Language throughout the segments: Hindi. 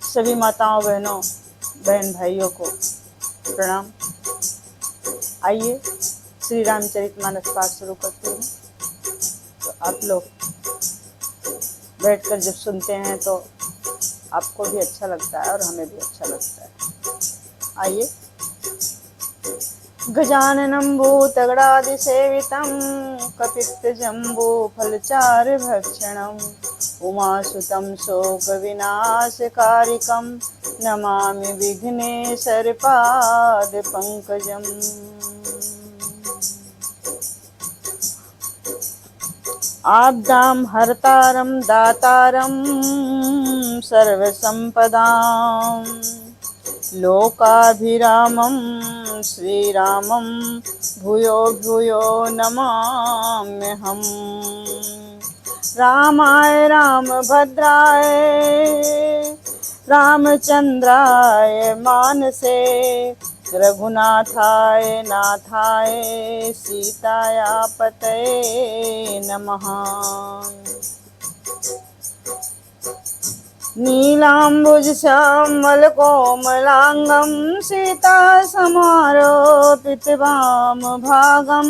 सभी माताओं बहनों बहन भाइयों को प्रणाम। आइए श्री रामचरितमानस पाठ शुरू करते हैं। तो आप लोग बैठकर जब सुनते हैं तो आपको भी अच्छा लगता है और हमें भी अच्छा लगता है। आइए। गजाननं भूतगणादिसेवितं कपित्थजम्बूफलचारुभक्षणं उमासुतं शोकविनाशकारिकं नमामि विघ्नेश्वरपादपङ्कजम्। आब्दां हर्तारं दातारं सर्वसम्पदां लोकाभिरामं श्रीरामं भूयो भूयो नमाम्यहम्। रामाय रामभद्राय रामचन्द्राय मानसे रघुनाथाय नाथाय सीताया पतये नमः। नीलाम्बुजश्यामलकोमलाङ्गं सीतासमारोपितवामभागं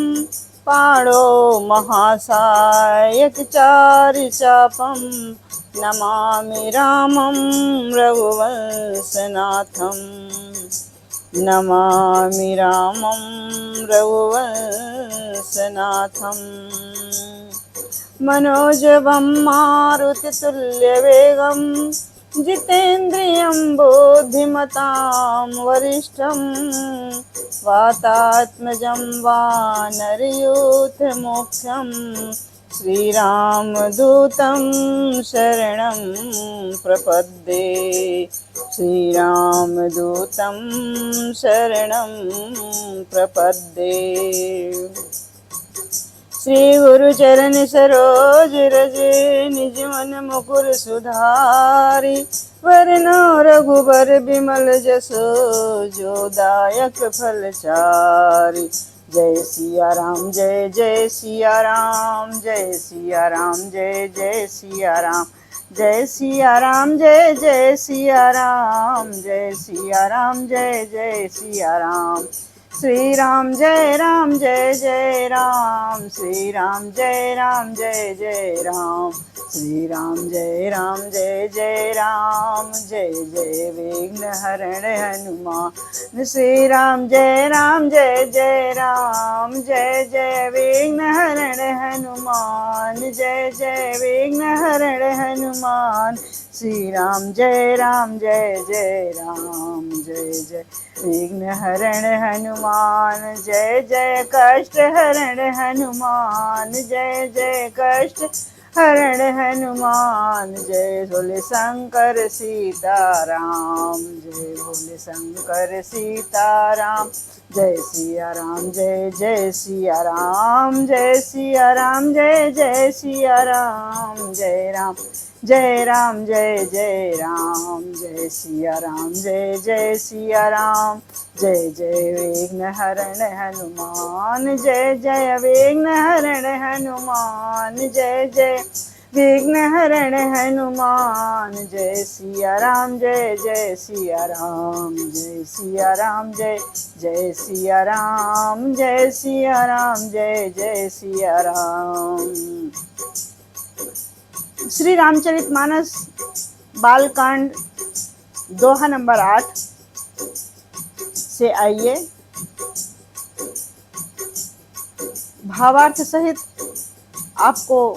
पाणो महासायकचारुचापं नमामि रामं रघुवंशनाथम्। नमामि रामं रघुवंशनाथम्। मनोजवं मारुतितुल्यवेगं जितेन्द्रियं बुद्धिमतां वरिष्ठं वातात्मजं वानरयूथमुख्यं श्रीरामदूतं शरणं प्रपद्ये। श्रीरामदूतं शरणं प्रपद्ये। श्री गुरु चरण सरोज रज निज मन मुकुर सुधारी वरनो रघुबर बिमल जसो जो दायक फलचारी। जय सिया राम जय जय सिया राम जय सिया राम जय जय सिया राम जय सिया राम जय जय सिया राम जय सिया राम जय जय सिया राम। श्री राम जय जय राम श्री राम जय जय राम श्री राम जय जय राम जय जय विघ्न हरण हनुमान। श्री राम जय जय राम जय जय विघ्न हरण हनुमान जय जय विघ्न हरण हनुमान। श्री राम जय जय राम जय जय विघ्न हरण हनुमान जय जय कष्ट हरण हनुमान जय जय कष्ट हरण हनुमान। जय बोले शंकर सीताराम जय बोले शंकर सीताराम। जय सिया राम जय जय सिया राम जय सिया राम जय जय सिया राम जय राम जय जय राम जय सिया राम जय जय सिया राम। जय जय विघ्न हरण हनुमान जय जय विघ्न हरण हनुमान जय जय विघ्न हरण हनुमान। जय सिया राम जय सिया राम जय सिया राम जय सिया राम जय सिया राम जय सिया राम। श्री रामचरितमानस बालकांड दोहा नंबर 8 से आइए भावार्थ सहित आपको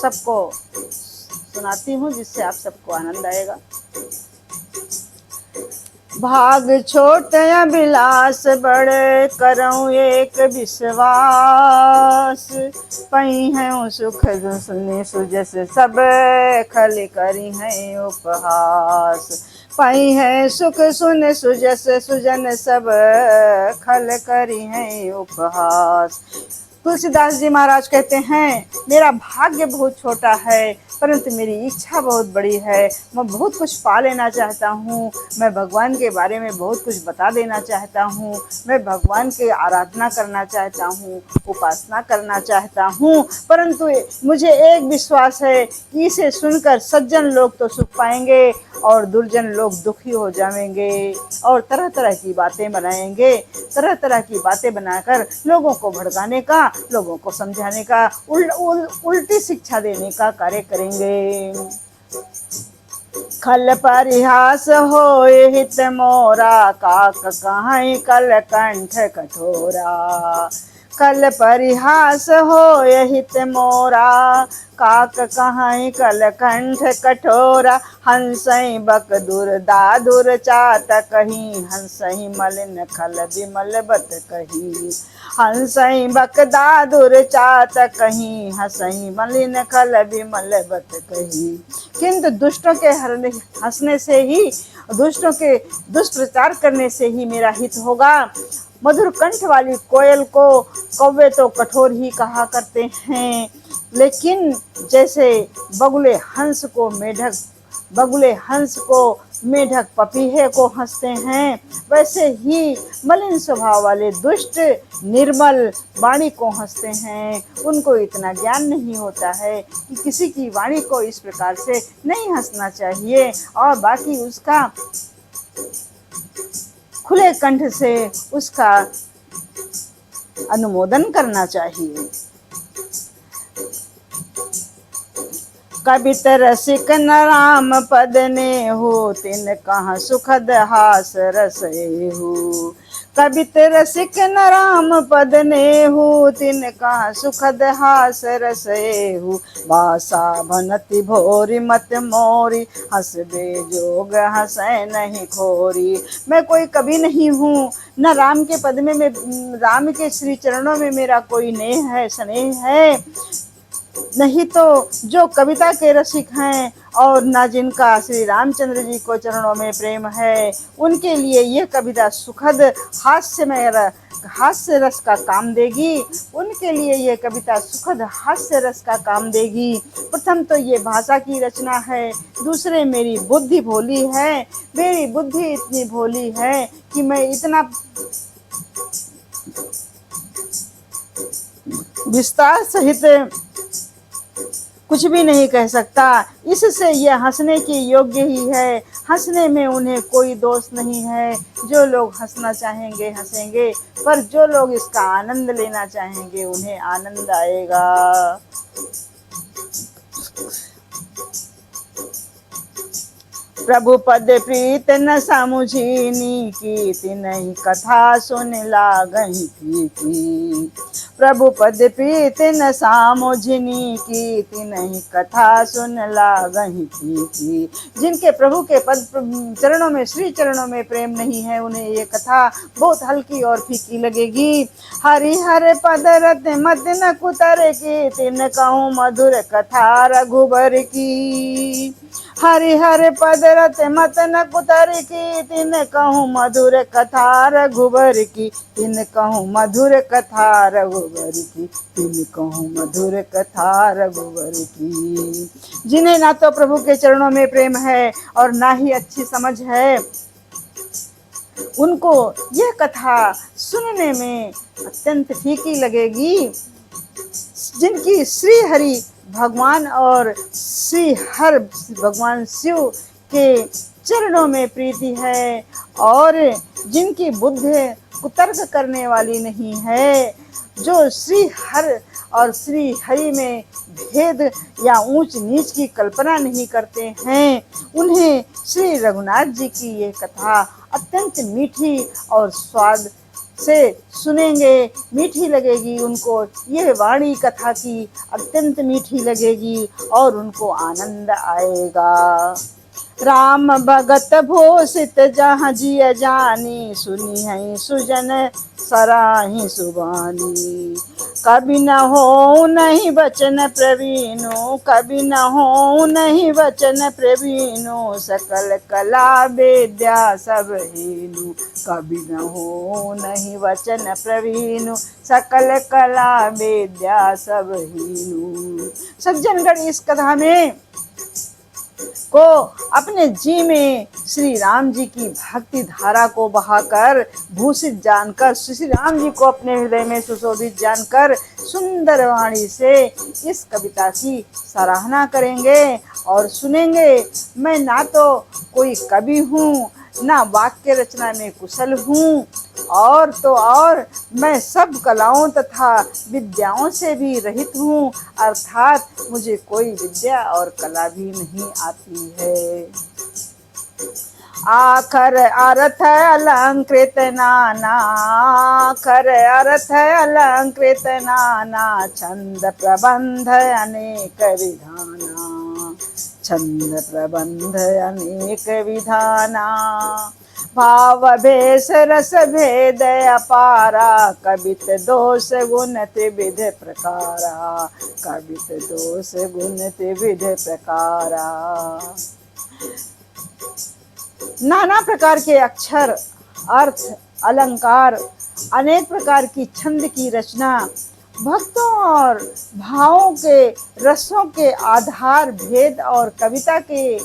सबको सुनाती हूँ, जिससे आप सबको आनंद आएगा। भाग छोट अभिलाष बड़े करऊँ एक विश्वास पई हैं सुख सुनि सुजस सब खल करी हैं उपहास। पई है सुख सुन सुजस सुजन सब खल करी हैं उपहास। तुलसीदास जी महाराज कहते हैं मेरा भाग्य बहुत छोटा है, परंतु मेरी इच्छा बहुत बड़ी है, मैं बहुत कुछ पा लेना चाहता हूँ, मैं भगवान के बारे में बहुत कुछ बता देना चाहता हूँ, मैं भगवान की आराधना करना चाहता हूँ, उपासना करना चाहता हूँ। परंतु मुझे एक विश्वास है कि इसे सुनकर सज्जन लोग तो सुख पाएंगे और दुर्जन लोग दुखी हो जाएंगे और तरह तरह की बातें बनाएंगे, तरह तरह की बातें बनाकर लोगों को भड़काने का, लोगों को समझाने का, उल्टी शिक्षा देने का कार्य करेंगे। खल परिहास होए हित मोरा, काक कहाई कल कंठ कठोरा। कल परिहास होए हित मोरा, काक कहाई कल कंठ कठोरा। हंसई बक दादुर चात कही, हंसई मलिन खल विमल बत कही। हंसई बक दादुर चात कही, हंसई मलिन खल विमल बत कही। किंतु दुष्टों के हंसने से ही, दुष्टों के दुष्प्रचार करने से ही मेरा हित होगा। मधुर कंठ वाली कोयल को कौवे तो कठोर ही कहा करते हैं, लेकिन जैसे बगुले हंस को मेढक पपीहे को हंसते हैं, वैसे ही मलिन स्वभाव वाले दुष्ट निर्मल वाणी को हंसते हैं। उनको इतना ज्ञान नहीं होता है कि किसी की वाणी को इस प्रकार से नहीं हंसना चाहिए और बाकी उसका खुले कंठ से उसका अनुमोदन करना चाहिए। कबित रसिक न राम पद ने हो, तिन कहाँ सुखद हास रसे हो। कबित रसिक न राम पद ने हो, तिन कहाँ सुखद हास रसे हो। भाषा भनति भोरी मत मोरी, हंस बे जोग हंसै नहीं खोरी। मैं कोई कवि नहीं हूँ, न राम के पद में राम के श्री चरणों में मेरा कोई नेह है, स्नेह है, नहीं तो जो कविता के रसिक हैं और ना जिनका श्री रामचंद्र जी को चरणों में प्रेम है, उनके लिए यह कविता सुखद हास्य रस का काम देगी। उनके लिए यह कविता सुखद हास्य रस का काम देगी। प्रथम तो ये भाषा की रचना है, दूसरे मेरी बुद्धि भोली है। मेरी बुद्धि इतनी भोली है कि मैं इतना विस्तार सहित कुछ भी नहीं कह सकता। इससे यह हंसने के योग्य ही है। हंसने में उन्हें कोई दोष नहीं है। जो लोग हंसना चाहेंगे हंसेंगे, पर जो लोग इसका आनंद लेना चाहेंगे उन्हें आनंद आएगा। प्रभु पद प्रीत न समुझीनी, कीति नहीं कथा सुन लागहि प्रीति। प्रभु पद प्रीत न सामुझनी, कीति नहीं कथा सुन लागहि प्रीति। जिनके प्रभु के पद चरणों में, श्री चरणों में प्रेम नहीं है, उन्हें ये कथा बहुत हल्की और फीकी लगेगी। हरि हर पद रत मत न कुतर की, तिन कहूँ मधुर कथा रघुबर की। हरि हर पद रत मत न कुतर की, तिन कहूँ मधुर कथा रघुबर की। तिन कहूँ मधुर कथा रघुबर की, तिन कहूँ मधुर कथा रघुबर की। जिन्हें ना तो प्रभु के चरणों में प्रेम है और ना ही अच्छी समझ है, उनको यह कथा सुनने में अत्यंत फीकी लगेगी। जिनकी श्री हरि भगवान और श्री हर भगवान शिव के चरणों में प्रीति है और जिनकी बुद्धि कुतर्क करने वाली नहीं है, जो श्री हर और श्री हरि में भेद या ऊंच नीच की कल्पना नहीं करते हैं, उन्हें श्री रघुनाथ जी की ये कथा अत्यंत मीठी और स्वाद से सुनेंगे, मीठी लगेगी उनको। यह वाणी कथा की अत्यंत मीठी लगेगी और उनको आनंद आएगा। राम भगत भूषित जहाँ जिय जानी, सुनी है सुजन सराही सुबानी। कभी न हो नहीं वचन प्रवीणो, कभी न हो नहीं वचन प्रवीणो, सकल कला विद्या सब हीनु। कभी न हो नहीं वचन प्रवीणु, सकल कला विद्या सब हीनु। सज्जनगण इस कथा में को अपने जी में श्री राम जी की भक्ति धारा को बहाकर, भूषित जानकर, श्री राम जी को अपने हृदय में सुशोभित जानकर सुंदर वाणी से इस कविता की सराहना करेंगे और सुनेंगे। मैं ना तो कोई कवि हूँ, ना वाक्य रचना में कुशल हूँ, और तो और मैं सब कलाओं तथा विद्याओं से भी रहित हूँ, अर्थात मुझे कोई विद्या और कला भी नहीं आती है। आखर अर्थ अलंकृत नाना, आखर अर्थ अलंकृत नाना, छंद प्रबंध अनेक विधाना, छंद प्रबंध अनेक विधाना। भाव भेष रस भेद अपारा, कवित दोष गुण त्रिविध प्रकारा, कवित दोष गुण त्रिविध प्रकारा। नाना प्रकार के अक्षर, अर्थ, अलंकार, अनेक प्रकार की छंद की रचना, भक्तों और भावों के रसों के आधार भेद और कविता के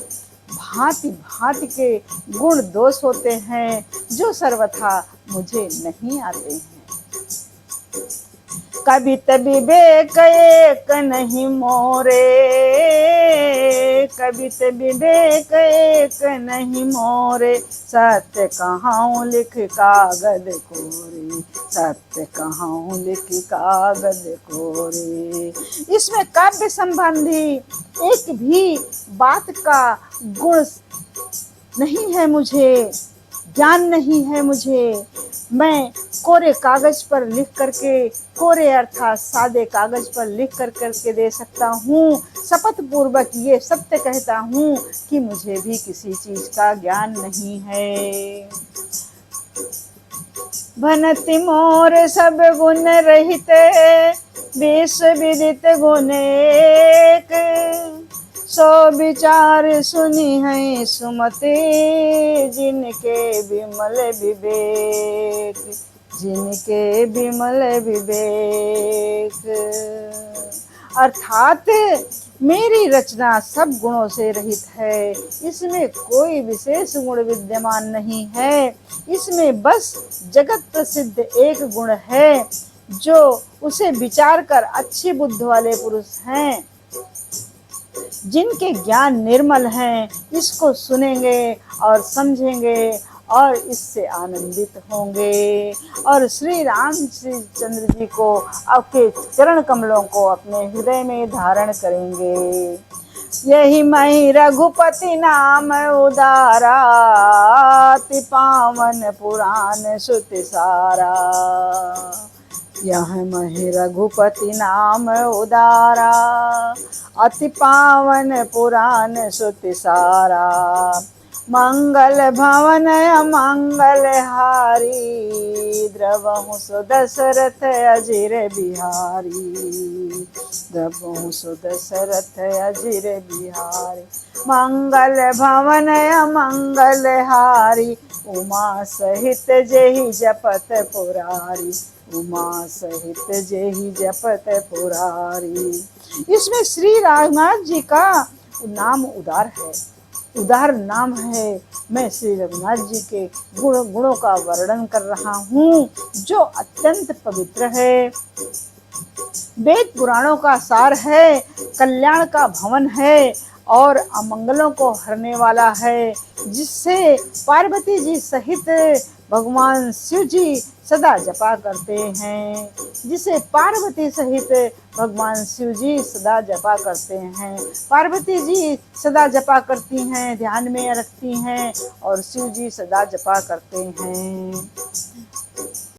भांति भांति के गुण दोष होते हैं, जो सर्वथा मुझे नहीं आते हैं। कवित विवेक एक नहीं मोरे, कवित विवेक एक नहीं मोरे, सत्य कहाँ लिख कागज कोरे, सत्य कहाँ लिख कागज कोरे। इसमें काव्य संबंधी एक भी बात का गुण नहीं है मुझे, ज्ञान नहीं है मुझे। मैं कोरे कागज पर लिख करके, कोरे अर्थात सादे कागज पर लिख कर करके दे सकता हूँ। शपथ पूर्वक ये सत्य कहता हूँ कि मुझे भी किसी चीज का ज्ञान नहीं है। भनति मोर सब गुण रहित, विश्व विदित गुण एक, सो विचार सुनी है सुमति, जिनके विमल विवेक, जिनके विमल विवेक। अर्थात मेरी रचना सब गुणों से रहित है, इसमें कोई विशेष गुण विद्यमान नहीं है। इसमें बस जगत प्रसिद्ध एक गुण है, जो उसे विचार कर अच्छी बुद्धि वाले पुरुष हैं, जिनके ज्ञान निर्मल हैं, इसको सुनेंगे और समझेंगे और इससे आनंदित होंगे और श्री रामचंद्र जी को आपके चरण कमलों को अपने हृदय में धारण करेंगे। यही मैं रघुपति नाम उदारा, अति पावन पुराण श्रुति सारा। यह मैं रघुपति नाम उदारा, अति पावन पुराण श्रुति सारा। मंगल भवन अमंगल हारी, द्रवहु सो दशरथ अजिर बिहारी, द्रवहु सो दशरथ अजिर बिहारी। मंगल भवन अमंगल हारी, उमा सहित जेहि जपत पुरारी, उमा सहित जेहि जपत पुरारी। इसमें श्री रघुनाथ जी का नाम उदार है, उदार नाम है। मैं श्री रघुनाथ जी के गुणों का वर्णन कर रहा हूँ, जो अत्यंत पवित्र है, वेद पुराणों का सार है, कल्याण का भवन है और अमंगलों को हरने वाला है, जिससे पार्वती जी सहित भगवान शिव जी सदा जपा करते हैं, जिसे पार्वती सहित भगवान शिव जी सदा जपा करते हैं। पार्वती जी सदा जपा करती हैं, ध्यान में रखती हैं और शिव जी सदा जपा करते हैं।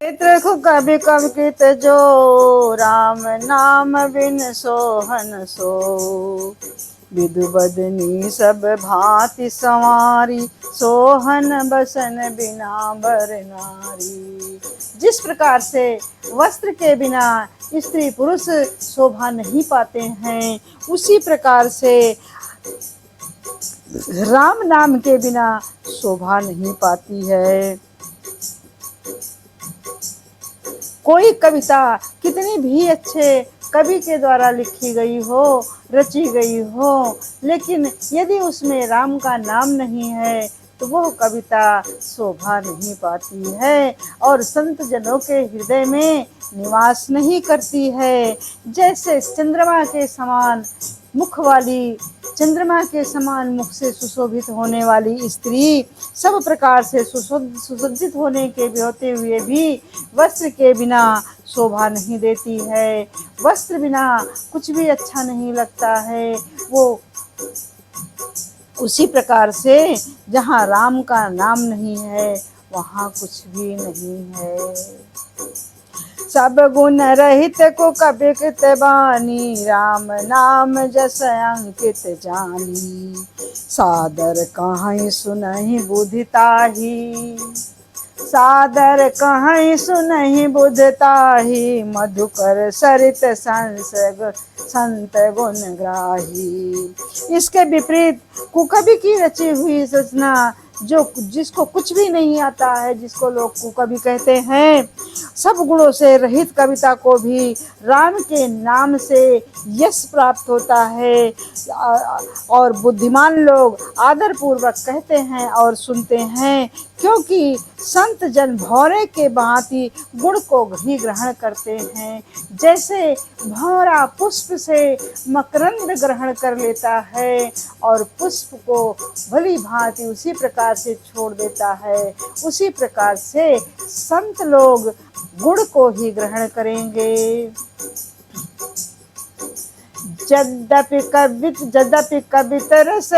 कभी कब कृत जो, राम नाम बिन सोहन सो, विधु बदनी सब भांति संवारी, सोहन बसन बिना बर नारी। जिस प्रकार से वस्त्र के बिना स्त्री पुरुष शोभा नहीं पाते हैं, उसी प्रकार से राम नाम के बिना शोभा नहीं पाती है। कोई कविता कितनी भी अच्छे कवि के द्वारा लिखी गई हो, रची गई हो, लेकिन यदि उसमें राम का नाम नहीं है तो वह कविता शोभा नहीं पाती है और संत जनों के हृदय में निवास नहीं करती है। जैसे चंद्रमा के समान मुख वाली, चंद्रमा के समान मुख से सुशोभित होने वाली स्त्री सब प्रकार से सुसज्जित होने के होते हुए भी वस्त्र के बिना शोभा नहीं देती है। वस्त्र बिना कुछ भी अच्छा नहीं लगता है। वो उसी प्रकार से जहाँ राम का नाम नहीं है वहाँ कुछ भी नहीं है। सब गुण रहित को कबित बानी, राम नाम जस अंकित जानी। सादर कहीं सुनहि बुद्धि ताही, सादर कहीं सुनहि बुद्धि ताही। मधुकर सरित संत गुण ग्राही। इसके विपरीत कुकवि की रची हुई रचना, जो जिसको कुछ भी नहीं आता है, जिसको लोग कुकवि कहते हैं, सब गुणों से रहित कविता को भी राम के नाम से यश प्राप्त होता है और बुद्धिमान लोग आदर पूर्वक कहते हैं और सुनते हैं, क्योंकि संत जन भौरे के भांति गुण को ही ग्रहण करते हैं। जैसे भौरा पुष्प से मकरंद ग्रहण कर लेता है और पुष्प को भली भांति उसी प्रकार से छोड़ देता है, उसी प्रकार से संत लोग गुण को ही ग्रहण करेंगे। यद्यपि कवित रस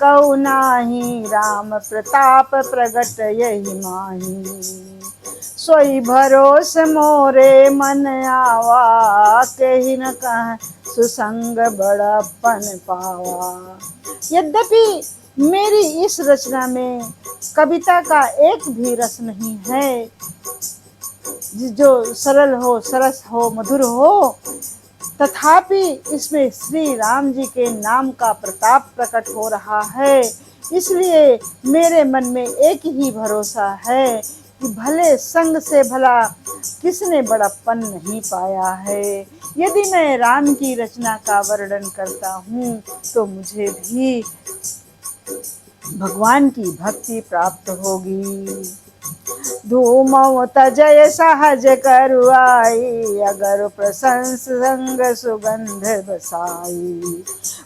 कहु नाही, राम प्रताप प्रगट यही माही। सोई भरोस मोरे मन आवा, कही न कह सुसंग बड़प्पन पावा। यद्यपि मेरी इस रचना में कविता का एक भी रस नहीं है, जो सरल हो, सरस हो, मधुर हो, तथापि इसमें श्री राम जी के नाम का प्रताप प्रकट हो रहा है। इसलिए मेरे मन में एक ही भरोसा है कि भले संग से भला किसने बड़प्पन नहीं पाया है। यदि मैं राम की रचना का वर्णन करता हूँ तो मुझे भी भगवान की भक्ति प्राप्त होगी। धूमौ तजय सहज करुआई, अगर प्रशंस संग सुगंध बसाई।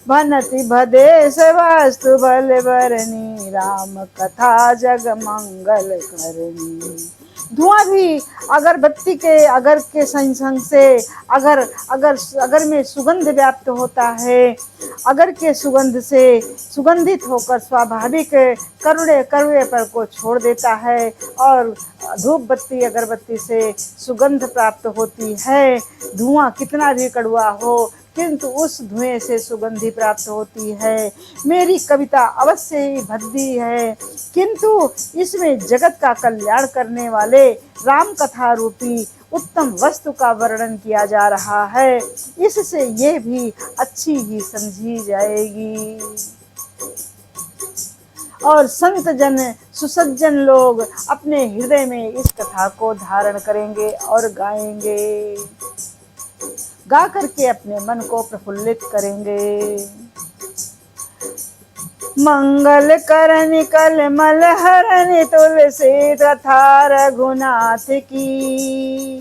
भनति भदेश वास्तु बल बरनी, राम कथा जग मंगल करनी। धुआं भी अगरबत्ती के अगर के संग से अगर में सुगंध व्याप्त होता है, अगर के सुगंध से सुगंधित होकर स्वाभाविक करुणे पर को छोड़ देता है और धूप बत्ती अगरबत्ती से सुगंध प्राप्त होती है। धुआं कितना भी कड़वा हो किंतु उस धुएं से सुगंधि प्राप्त होती है। मेरी कविता अवश्य ही भद्दी है, किंतु इसमें जगत का कल्याण करने वाले राम कथा रूपी उत्तम वस्तु का वर्णन किया जा रहा है। इससे ये भी अच्छी ही समझी जाएगी और संत जन सुसज्जन लोग अपने हृदय में इस कथा को धारण करेंगे और गाएंगे, गा करके अपने मन को प्रफुल्लित करेंगे। मंगल करनि कलमल हरनि तुलसी तथा रघुनाथ की।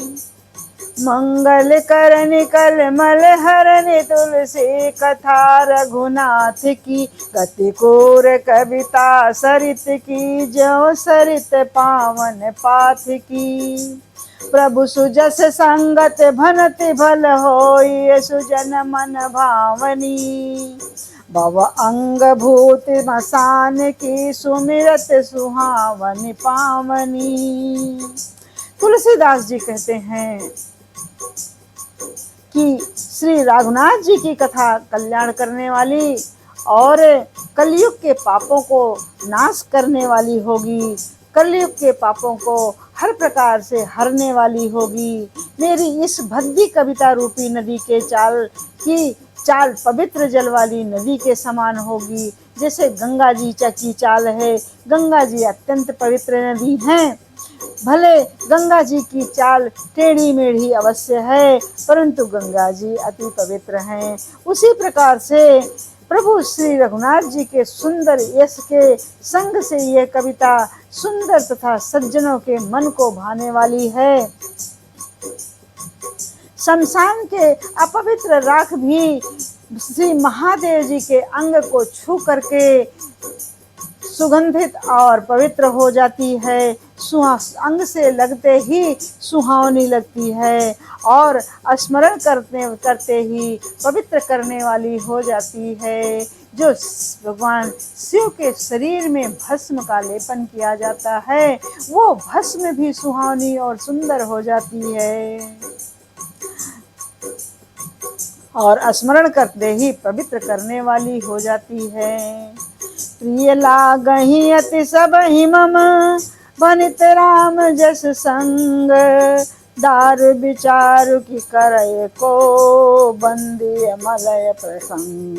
मंगल करनि कलमल हरनि तुलसी कथा रघुनाथ की। गति कोर कविता सरित की, ज्यों सरित पावन पाथ की। प्रभु सुजस संगत भनति भल होई, सुजन मन भावनी। भव अंग भूत मसान की, सुमिरत सुहावनी पावनी। तुलसीदास जी कहते हैं कि श्री रघुनाथ जी की कथा कल्याण करने वाली और कलयुग के पापों को नाश करने वाली होगी, कलयुग के पापों को हर प्रकार से हरने वाली होगी। मेरी इस भद्दी कविता रूपी नदी के चाल की चाल पवित्र जल वाली नदी के समान होगी, जैसे गंगा जी की चाल है। गंगा जी अत्यंत पवित्र नदी हैं। भले गंगा जी की चाल टेढ़ी मेढ़ी अवश्य है, परंतु गंगा जी अति पवित्र हैं। उसी प्रकार से प्रभु श्री रघुनाथ जी के सुंदर यश के संग से यह कविता सुंदर तथा सज्जनों के मन को भाने वाली है। शमशान के अपवित्र राख भी श्री महादेव जी के अंग को छू करके सुगंधित और पवित्र हो जाती है। अंग से लगते ही सुहावनी लगती है और स्मरण करते ही पवित्र करने वाली हो जाती है। जो भगवान शिव के शरीर में भस्म का लेपन किया जाता है, वो भस्म भी सुहावनी और सुंदर हो जाती है और स्मरण करते ही पवित्र करने वाली हो जाती है। प्रिय लागहि अति सब ही मम, बनित राम जस संग, दार विचार की करय को, बंदी मलय प्रसंग।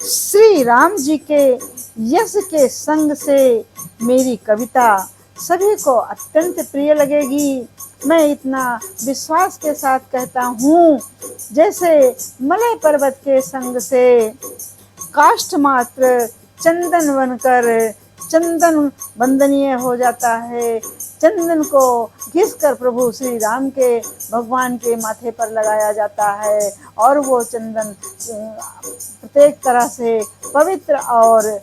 श्री राम जी के यश के संग से मेरी कविता सभी को अत्यंत प्रिय लगेगी। मैं इतना विश्वास के साथ कहता हूँ, जैसे मलय पर्वत के संग से काष्ठ मात्र चंदन बनकर चंदन वंदनीय हो जाता है। चंदन को घिस कर प्रभु श्री राम के भगवान के माथे पर लगाया जाता है और वो चंदन प्रत्येक तरह से पवित्र और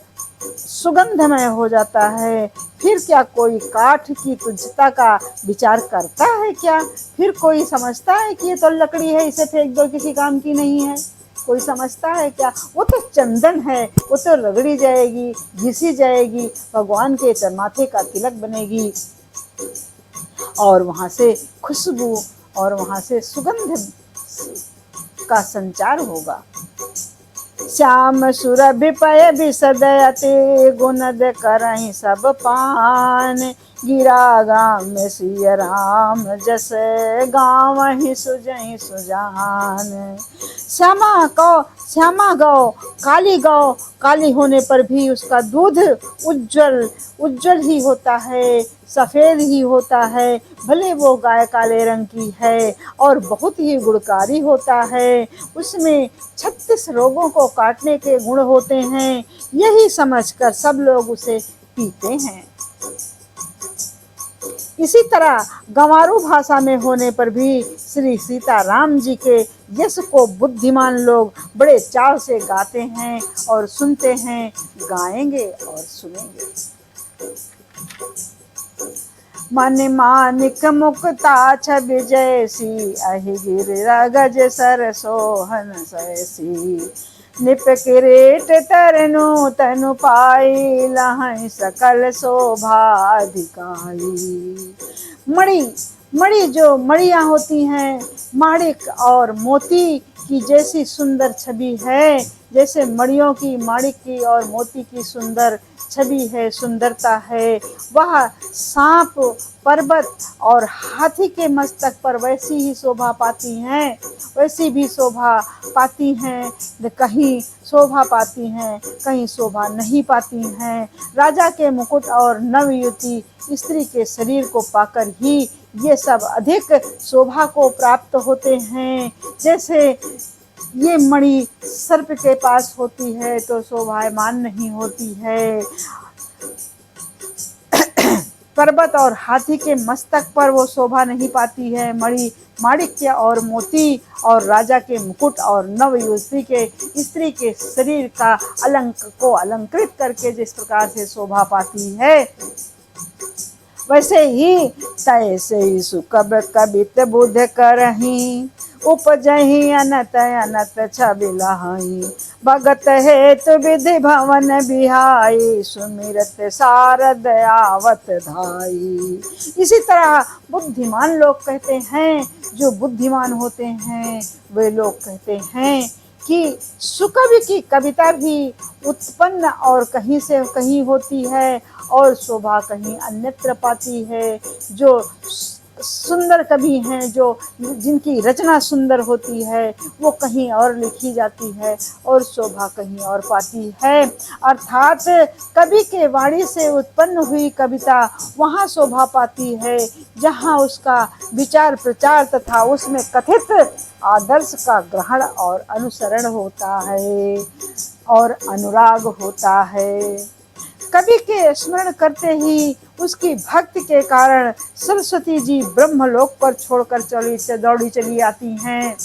सुगंधमय हो जाता है। फिर क्या कोई काठ की तुच्छता का विचार करता है क्या? फिर कोई समझता है कि ये तो लकड़ी है, इसे फेंक दो, किसी काम की नहीं है? कोई समझता है क्या? वो तो चंदन है, वो तो रगड़ी जाएगी, घिसी जाएगी, भगवान के माथे का तिलक बनेगी और वहाँ से खुशबू और वहाँ से सुगंध का संचार होगा। श्याम सुरभि पय बिसद अति गुणद करहि सब पान, गिरा गाम में सिय राम जस गावहि सुजहि सुजान। श्यामा गौ काली गौ, काली होने पर भी उसका दूध उज्जवल ही होता है, सफ़ेद ही होता है। भले वो गाय काले रंग की है और बहुत ही गुणकारी होता है, उसमें 36 रोगों को काटने के गुण होते हैं। यही समझकर सब लोग उसे पीते हैं। इसी तरह गंवारू भाषा में होने पर भी श्री सीता राम जी के यश को बुद्धिमान लोग बड़े चाव से गाते हैं और सुनते हैं, गाएंगे और सुनेंगे। मन मानिक मुक्ता छवि जैसी, अहि गिरिराज सर सोहन सैसी। निप किरीट तरनु तनु पाई, लहै सकल शोभा अधिकाई। मणि जो मणियाँ होती हैं, माणिक और मोती की जैसी सुंदर छवि है, जैसे मणियों की, माणिक की और मोती की सुंदर छवि है, सुंदरता है, वह सांप, पर्वत और हाथी के मस्तक पर वैसी ही शोभा पाती हैं, वैसी भी शोभा पाती हैं। कहीं शोभा पाती हैं, कहीं शोभा नहीं पाती हैं। राजा के मुकुट और नवयुवती स्त्री के शरीर को पाकर ही ये सब अधिक शोभा को प्राप्त होते हैं। जैसे ये मणि सर्प के पास होती है तो शोभायमान नहीं होती है, पर्वत और हाथी के मस्तक पर वो शोभा नहीं पाती है। मणि माणिक्य और मोती और राजा के मुकुट और नवयुवती के स्त्री के शरीर का को अलंकृत करके जिस प्रकार से शोभा पाती है, वैसे ही तैसे सुकब कबित बुध करही, उपजहि अनत अनत छवि लहाई। भगत हेतु विधि भवन बिहाई, सुमिरत सारद आवत धाई। इसी तरह बुद्धिमान लोग कहते हैं, जो बुद्धिमान होते हैं वे लोग कहते हैं कि सुकवि की कविता भी उत्पन्न और कहीं से कहीं होती है और शोभा कहीं अन्यत्र पाती है। जो सुंदर कवि हैं, जो जिनकी रचना सुंदर होती है, वो कहीं और लिखी जाती है और शोभा कहीं और पाती है। अर्थात कवि के वाणी से उत्पन्न हुई कविता वहाँ शोभा पाती है जहाँ उसका विचार प्रचार तथा उसमें कथित आदर्श का ग्रहण और अनुसरण होता है और अनुराग होता है। कवि के स्मरण करते ही उसकी भक्ति के कारण सरस्वती जी ब्रह्मलोक पर छोड़कर दौड़ी चली आती हैं।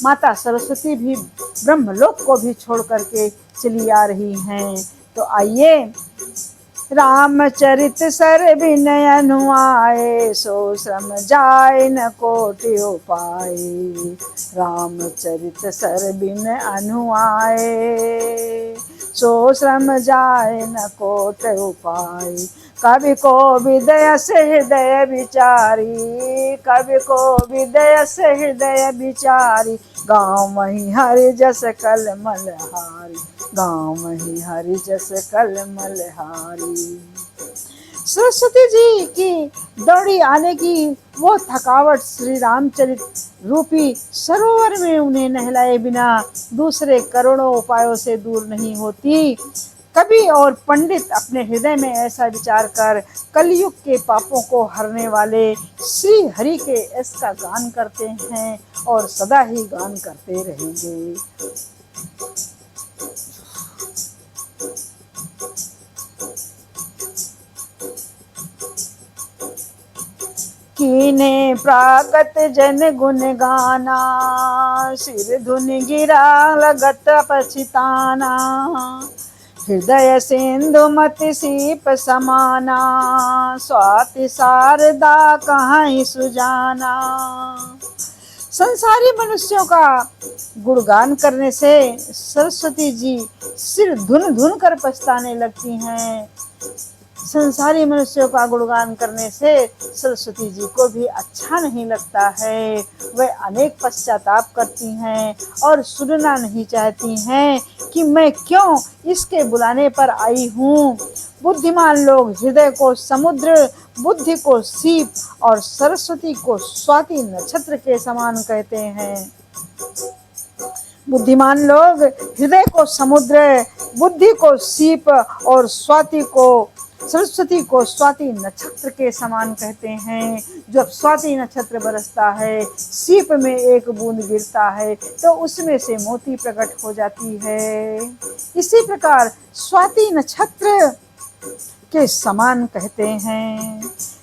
माता सरस्वती भी ब्रह्मलोक को भी छोड़ करके चली आ रही हैं। तो आइए, रामचरित सर विनय अनुआए, सो श्रम जाय न कोटि उपाय। रामचरित सर विनय अनुआए, सो श्रम जाय न कोट उपाय। कवि को विदय से हृदय विचारी, कवि को विदय से हृदय विचारी। गाँव मही हरि जस कल मलहारी, गाँव मही हरि जस कल मलहारी। सरस्वती जी की दौड़ी आने की वो थकावट श्री रामचरित रूपी सरोवर में उन्हें नहलाए बिना दूसरे करोड़ों उपायों से दूर नहीं होती। कवि और पंडित अपने हृदय में ऐसा विचार कर कलयुग के पापों को हरने वाले श्री हरि के यश का गान करते हैं और सदा ही गान करते रहेंगे। कीने प्रागत जन गुण गाना, सिर धुन गिरा लगत पछिताना। हृदय सिंधु मति सीप समाना, स्वाति शारदा कहाँ सुजाना। संसारी मनुष्यों का गुणगान करने से सरस्वती जी सिर धुन धुन कर पछताने लगती हैं। संसारी मनुष्यों का गुणगान करने से सरस्वती जी को भी अच्छा नहीं लगता है। वे अनेक पश्चाताप करती हैं और सुनना नहीं चाहती हैं कि मैं क्यों इसके बुलाने पर आई हूँ। बुद्धिमान लोग हृदय को समुद्र, बुद्धि को सीप और सरस्वती को स्वाति नक्षत्र के समान कहते हैं। बुद्धिमान लोग हृदय को समुद्र, बुद्धि को सीप और सरस्वती को स्वाति नक्षत्र के समान कहते हैं। जब स्वाति नक्षत्र बरसता है, सीप में एक बूंद गिरता है तो उसमें से मोती प्रकट हो जाती है। इसी प्रकार स्वाति नक्षत्र के समान कहते हैं।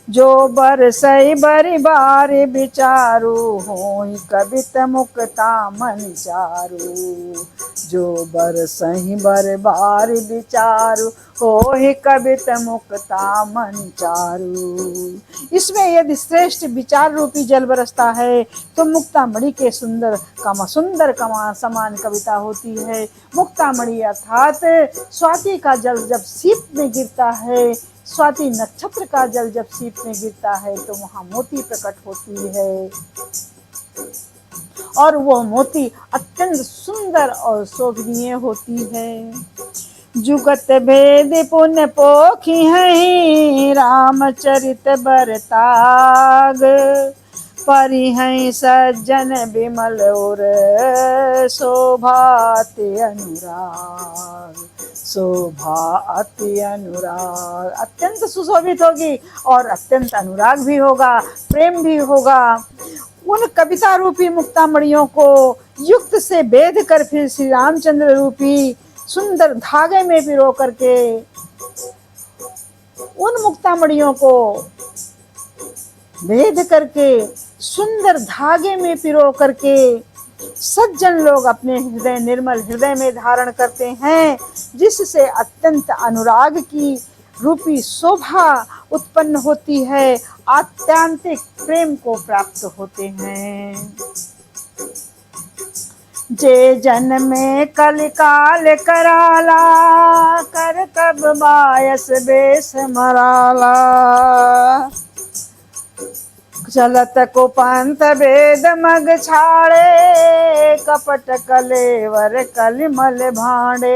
जो बरसई बरि बारि विचारू, होई कवित मुक्ता मन चारू। जो बरसई बरि बारि विचारू, होई कवित मुक्ता मन चारू। इसमें यदि श्रेष्ठ विचार रूपी जल बरसता है तो मुक्तामणि के सुंदर कमा समान कविता होती है। मुक्तामणि अर्थात स्वाति का जल जब सीप में गिरता है, स्वाति नक्षत्र का जल जब सीप में गिरता है तो वहां मोती प्रकट होती है और वह मोती अत्यंत सुंदर और शोभनीय होती है। जुगत भेद पुण्य पोखी है, रामचरित बरताग। परि हैं सज्जन विमल और शोभा अति अनुराग, शोभा अति अनुराग। अत्यंत सुशोभित होगी और अत्यंत अनुराग भी होगा, प्रेम भी होगा। उन कविता रूपी मुक्तामणियों को युक्त से बेध कर फिर श्री रामचंद्र रूपी सुंदर धागे में पिरो करके, उन मुक्तामणियों को भेद करके सुंदर धागे में पिरो करके सज्जन लोग अपने हृदय निर्मल हृदय में धारण करते हैं, जिससे अत्यंत अनुराग की रूपी शोभा उत्पन्न होती है, आत्यांतिक प्रेम को प्राप्त होते हैं। जे जन में कलिकाल कराला, कर कब बायस बेस मराला। चलत को पंथ भेद मग छाड़े, कपट कलेवर कलिमल भांडे।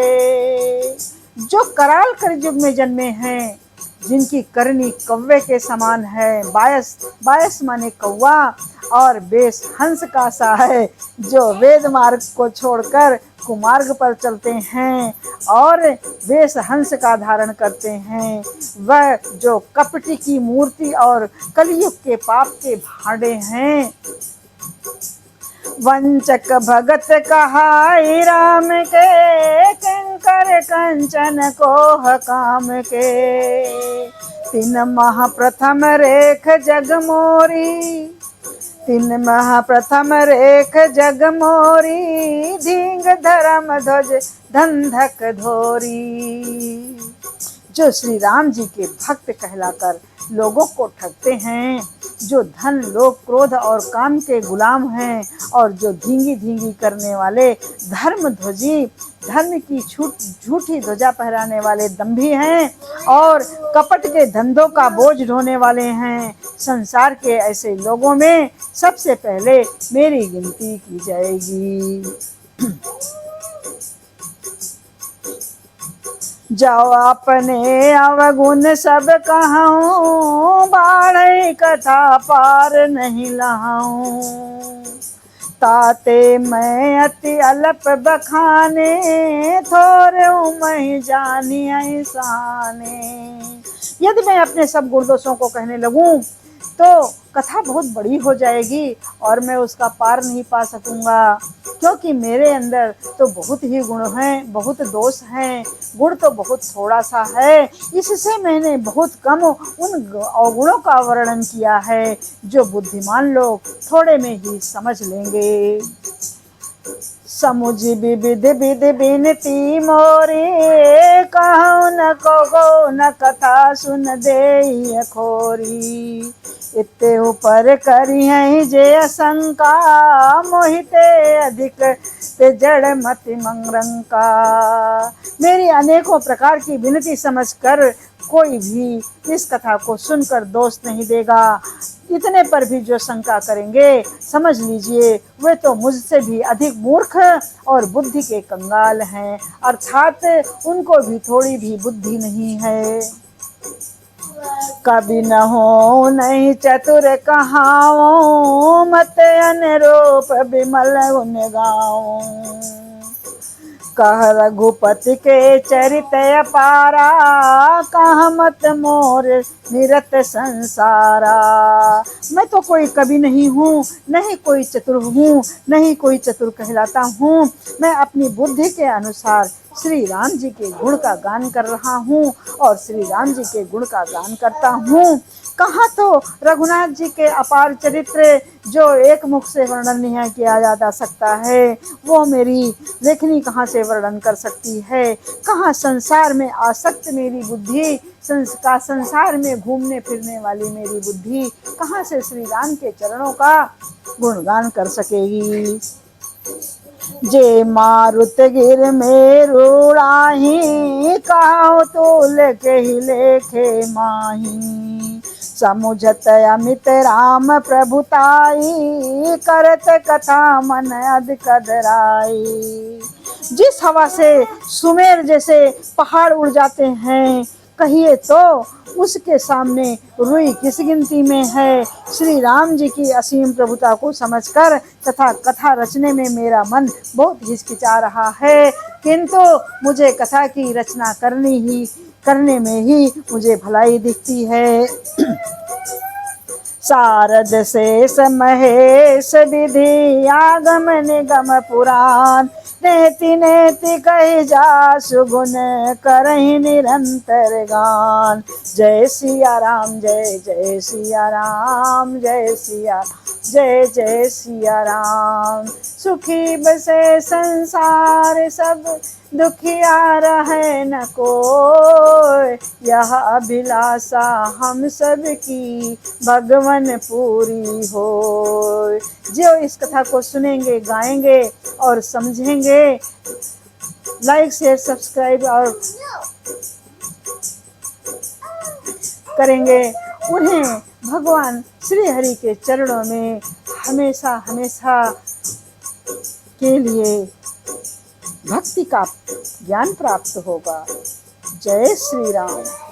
जो कराल कलयुग में जन्मे हैं, जिनकी करनी कौवे के समान है, बायस बायस माने कौवा, और बेस हंस का सा है, जो वेद मार्ग को छोड़कर कुमार्ग पर चलते हैं और वेश हंस का धारण करते हैं, वह जो कपटी की मूर्ति और कलयुग के पाप के भांडे हैं। वंचक भगत कहाई राम के, किंकर कंचन कोह काम के। तीन महाप्रथम रेख जग मोरी, तीन महाप्रथम रेख जग मोरी, धींग धर्म ध्वज धंधक धोरी। जो श्री राम जी के भक्त कहलाकर लोगों को ठगते हैं, जो धन लोभ क्रोध और काम के गुलाम हैं, और जो धींगी धींगी करने वाले धर्म ध्वजी, धर्म की झूठी ध्वजा फहराने वाले दंभी हैं, और कपट के धंधों का बोझ ढोने वाले हैं, संसार के ऐसे लोगों में सबसे पहले मेरी गिनती की जाएगी। जाओ अपने अवगुण सब कहूँ, बाढ़ कथा पार नहीं लहाऊं। ताते मैं अति अल्प बखाने, थोरे मैं जानी ऐसाने। यदि मैं अपने सब गुण दोषों को कहने लगूं तो कथा बहुत बड़ी हो जाएगी और मैं उसका पार नहीं पा सकूंगा, क्योंकि मेरे अंदर तो बहुत ही गुण हैं, बहुत दोष हैं, गुण तो बहुत थोड़ा सा है। इससे मैंने बहुत कम उन अवगुणों का वर्णन किया है, जो बुद्धिमान लोग थोड़े में ही समझ लेंगे। समुझ विविध विध बिनती मोरी, कहूँ न को न कथा सुन दे खोरी। इत्ते ऊपर करी है जे असंका, मोहिते अधिक ते जड़ मति मंगरंका। मेरी अनेकों प्रकार की विनती समझकर कोई भी इस कथा को सुनकर दोष नहीं देगा। इतने पर भी जो शंका करेंगे, समझ लीजिए वे तो मुझसे भी अधिक मूर्ख और बुद्धि के कंगाल हैं, अर्थात उनको भी थोड़ी भी बुद्धि नहीं है। कभी न हो नहीं चतुर कहाओ, मत अनुरूप विमल गुण गाओ। कह रघुपति के चरित अपारा, कह मत मोर निरत संसारा। मैं तो कोई कवि नहीं हूँ, नहीं कोई चतुर हूँ, नहीं कोई चतुर कहलाता हूँ। मैं अपनी बुद्धि के अनुसार श्री राम जी के गुण का गान कर रहा हूँ और श्री राम जी के गुण का गान करता हूँ। कहाँ तो रघुनाथ जी के अपार चरित्र जो एक मुख से वर्णन नहीं किया जा सकता है, वो मेरी लेखनी कहाँ से वर्णन कर सकती है। कहाँ संसार में आसक्त मेरी बुद्धि, संसार में घूमने फिरने वाली मेरी बुद्धि कहाँ से श्री राम के चरणों का गुणगान कर सकेगी। जे मारुत गिर में रूड़ाही, कहो तूल के ही लेखे माही। समुझत अमित राम प्रभुताई, करत कथा मन अध कदराई। जिस हवा से सुमेर जैसे पहाड़ उड़ जाते हैं, कहिए तो उसके सामने रुई किस गिनती में है। श्री राम जी की असीम प्रभुता को समझकर तथा कथा रचने में मेरा मन बहुत हिचकिचा रहा है, किंतु मुझे कथा की रचना करने में ही मुझे भलाई दिखती है। शारद शेष महेश विधि आगम निगम पुराण, नेति नेति कहि जासु गुण करहि निरंतर गान। जय सिया राम जय जय सिया राम, जय सिया जय जय सिया राम। सुखी बसे संसार सब, दुखिया रहे न कोय। यह अभिलाषा हम सब की, भगवन पूरी हो। जो इस कथा को सुनेंगे, गाएंगे और समझेंगे, लाइक शेयर सब्सक्राइब और करेंगे, उन्हें भगवान श्री हरि के चरणों में हमेशा हमेशा के लिए भक्ति का ज्ञान प्राप्त होगा। जय श्री राम।